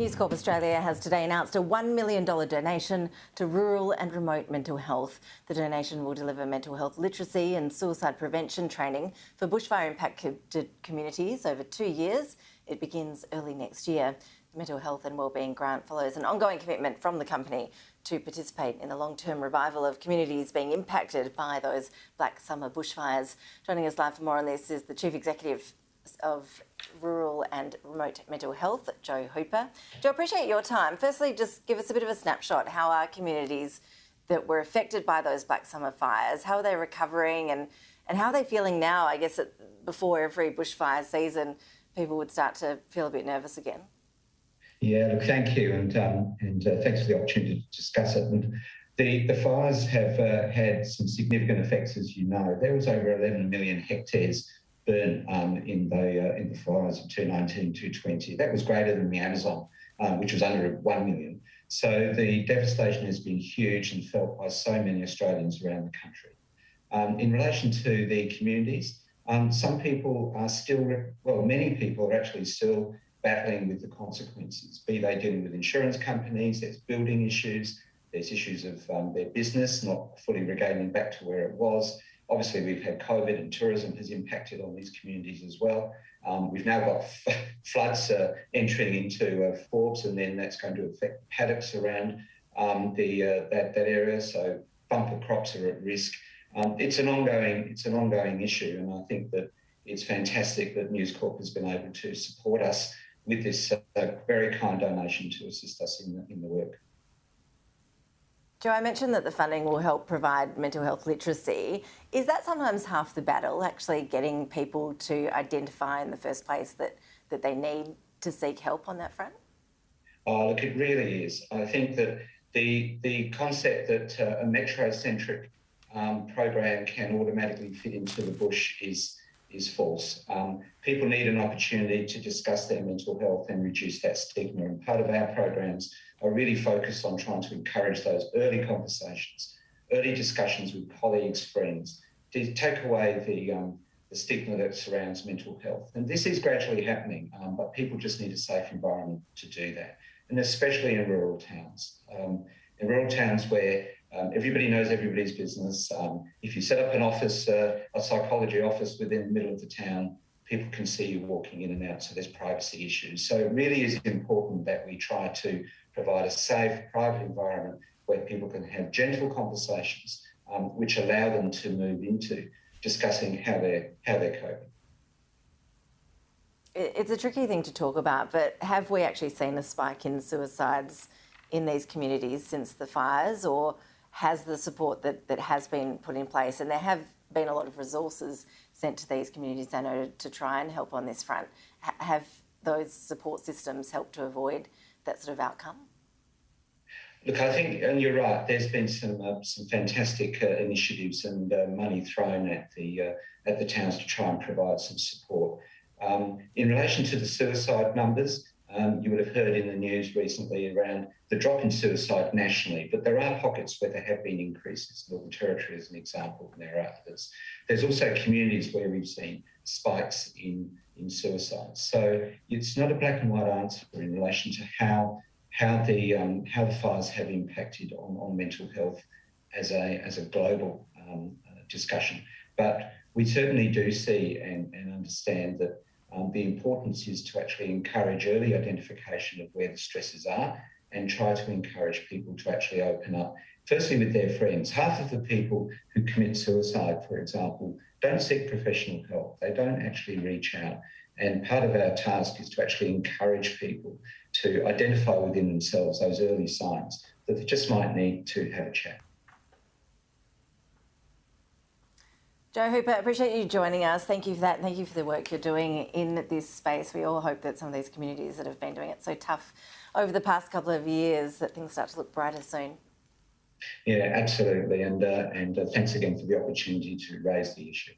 News Corp Australia has today announced a $1 million donation to rural and remote mental health. The donation will deliver mental health literacy and suicide prevention training for bushfire impacted communities over 2 years. It begins early next year. The Mental Health and Wellbeing grant follows an ongoing commitment from the company to participate in the long-term revival of communities being impacted by those Black Summer bushfires. Joining us live for more on this is the Chief Executive of Rural and Remote Mental Health, Joe Hooper. Joe, appreciate your time. Firstly, just give us a bit of a snapshot. How are communities that were affected by those Black Summer fires, how are they recovering and how are they feeling now? I guess before every bushfire season, people would start to feel a bit nervous again. Yeah, look, thank you, and thanks for the opportunity to discuss it. And the fires have had some significant effects, as you know. There was over 11 million hectares burn in the fires of 2019, 2020. That was greater than the Amazon, which was under 1 million. So the devastation has been huge and felt by so many Australians around the country. In relation to the communities, some people are still, many people are actually still battling with the consequences, be they dealing with insurance companies, there's building issues, there's issues of their business not fully regaining back to where it was. Obviously, we've had COVID and tourism has impacted on these communities as well. We've now got floods entering into Forbes, and then that's going to affect paddocks around that area. So bumper crops are at risk. It's an ongoing issue, and I think that it's fantastic that News Corp has been able to support us with this very kind donation to assist us in the work. Joe, I mentioned that the funding will help provide mental health literacy. Is that sometimes half the battle, actually getting people to identify in the first place that they need to seek help on that front? Oh, look, it really is. I think that the concept that a metro-centric program can automatically fit into the bush is false. People need an opportunity to discuss their mental health and reduce that stigma. And part of our programs are really focused on trying to encourage those early conversations, early discussions with colleagues, friends, to take away the stigma that surrounds mental health. And this is gradually happening, but people just need a safe environment to do that, and especially in rural towns. In rural towns where everybody knows everybody's business. If you set up an office, a psychology office within the middle of the town, people can see you walking in and out, so there's privacy issues. So it really is important that we try to provide a safe, private environment where people can have gentle conversations, which allow them to move into discussing how they're coping. It's a tricky thing to talk about, but have we actually seen a spike in suicides in these communities since the fires, or has the support that has been put in place, and there have been a lot of resources sent to these communities, I know, to try and help on this front, have those support systems helped to avoid that sort of outcome? Look, I think, and you're right, there's been some fantastic initiatives and money thrown at the towns to try and provide some support. In relation to the suicide numbers, you would have heard in the news recently around the drop in suicide nationally, but there are pockets where there have been increases. Northern Territory is an example, and there are others. There's also communities where we've seen spikes in suicide. So it's not a black and white answer in relation to how the fires have impacted on mental health as a global discussion. But we certainly do see and understand that the importance is to actually encourage early identification of where the stresses are and try to encourage people to actually open up, firstly with their friends. Half of the people who commit suicide, for example, don't seek professional help. They don't actually reach out. And part of our task is to actually encourage people to identify within themselves those early signs that they just might need to have a chat. Joe Hooper, I appreciate you joining us. Thank you for that. Thank you for the work you're doing in this space. We all hope that some of these communities that have been doing it so tough over the past couple of years, that things start to look brighter soon. Yeah, absolutely. And thanks again for the opportunity to raise the issue.